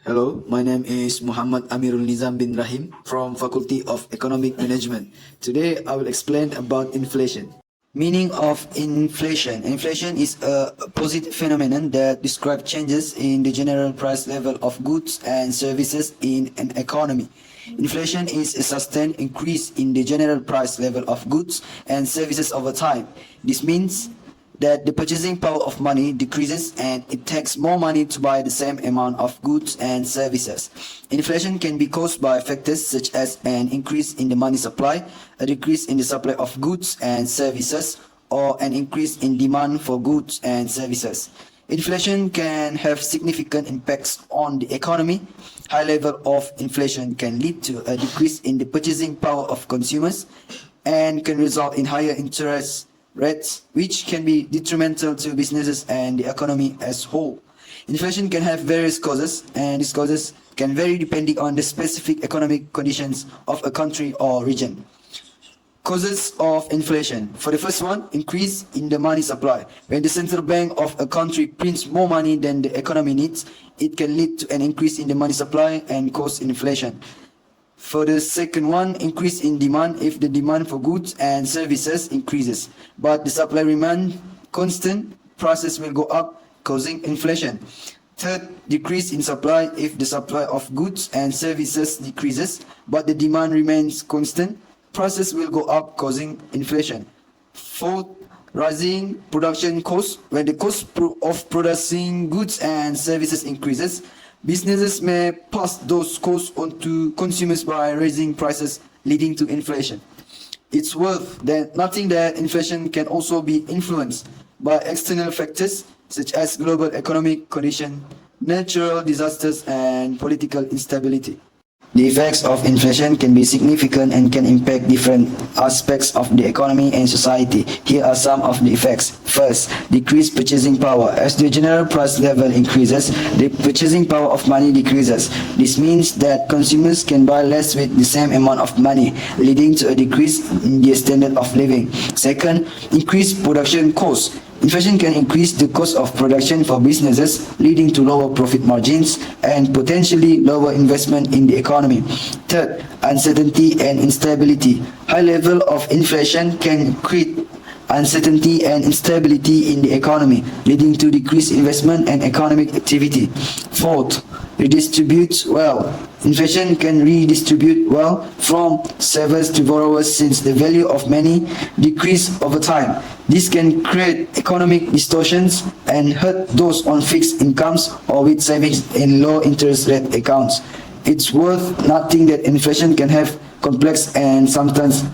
Hello, my name is Muhammad Amirul Nizam bin Rahim from Faculty of Economic Management. Today I will explain about inflation. Meaning of inflation. Inflation is a positive phenomenon that describes changes in the general price level of goods and services in an economy. Inflation is a sustained increase in the general price level of goods and services over time. This means that the purchasing power of money decreases and it takes more money to buy the same amount of goods and services. Inflation can be caused by factors such as an increase in the money supply, a decrease in the supply of goods and services, or an increase in demand for goods and services. Inflation can have significant impacts on the economy. High level of inflation can lead to a decrease in the purchasing power of consumers and can result in higher interest rates, which can be detrimental to businesses and the economy as whole. Inflation can have various causes, and these causes can vary depending on the specific economic conditions of a country or region. Causes of inflation. For the first one, increase in the money supply. When the central bank of a country prints more money than the economy needs, it can lead to an increase in the money supply and cause inflation. For the second one, increase in demand. If the demand for goods and services increases, but the supply remains constant, prices will go up, causing inflation. Third, decrease in supply. If the supply of goods and services decreases, but the demand remains constant, prices will go up, causing inflation. Fourth, rising production costs. When the cost of producing goods and services increases, businesses may pass those costs on to consumers by raising prices, leading to inflation. It's worth noting that inflation can also be influenced by external factors such as global economic conditions, natural disasters, and political instability. The effects of inflation can be significant and can impact different aspects of the economy and society. Here are some of the effects. First, decreased purchasing power. As the general price level increases, the purchasing power of money decreases. This means that consumers can buy less with the same amount of money, leading to a decrease in their standard of living. Second, increased production costs. Inflation can increase the cost of production for businesses, leading to lower profit margins and potentially lower investment in the economy. Third, uncertainty and instability. High level of inflation can create uncertainty and instability in the economy, leading to decreased investment and economic activity. Fourth, redistribute wealth. Inflation can redistribute wealth from savers to borrowers since the value of money decreases over time. This can create economic distortions and hurt those on fixed incomes or with savings in low interest rate accounts. It's worth noting that inflation can have complex and sometimes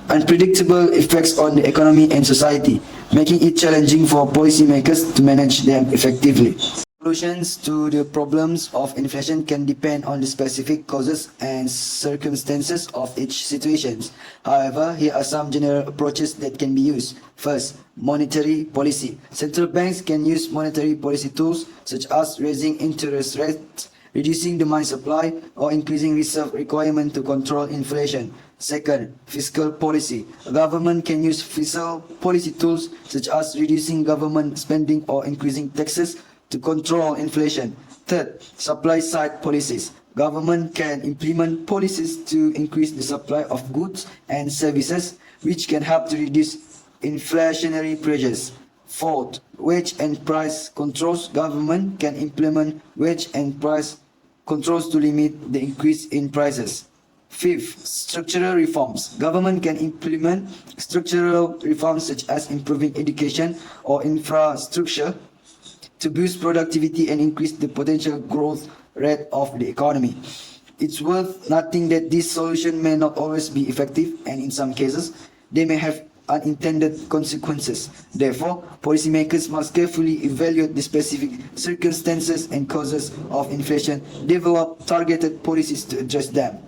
unpredictable effects on the economy and society, making it challenging for policymakers to manage them effectively. Solutions to the problems of inflation can depend on the specific causes and circumstances of each situation. However, here are some general approaches that can be used. First, monetary policy. Central banks can use monetary policy tools such as raising interest rates, reducing the money supply, or increasing reserve requirement to control inflation. Second, fiscal policy. A government can use fiscal policy tools such as reducing government spending or increasing taxes to control inflation. Third, supply side policies. Government can implement policies to increase the supply of goods and services, which can help to reduce inflationary pressures. Fourth, wage and price controls. Government can implement wage and price controls to limit the increase in prices. Fifth, structural reforms. Government can implement structural reforms such as improving education or infrastructure to boost productivity and increase the potential growth rate of the economy. It's worth noting that this solution may not always be effective, and in some cases, they may have unintended consequences. Therefore, policymakers must carefully evaluate the specific circumstances and causes of inflation, develop targeted policies to address them.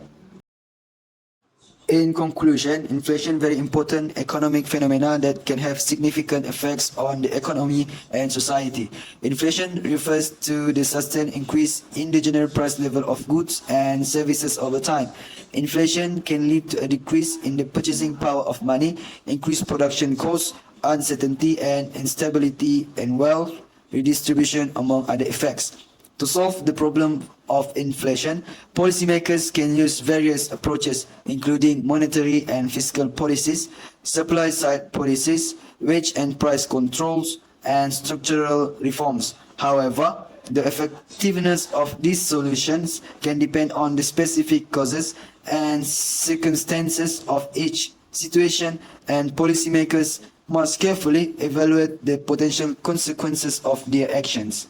In conclusion, inflation is a very important economic phenomenon that can have significant effects on the economy and society. Inflation refers to the sustained increase in the general price level of goods and services over time. Inflation can lead to a decrease in the purchasing power of money, increased production costs, uncertainty and instability, and wealth redistribution, among other effects. To solve the problem of inflation, policymakers can use various approaches, including monetary and fiscal policies, supply-side policies, wage and price controls, and structural reforms. However, the effectiveness of these solutions can depend on the specific causes and circumstances of each situation, and policymakers must carefully evaluate the potential consequences of their actions.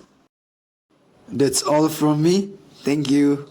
That's all from me. Thank you.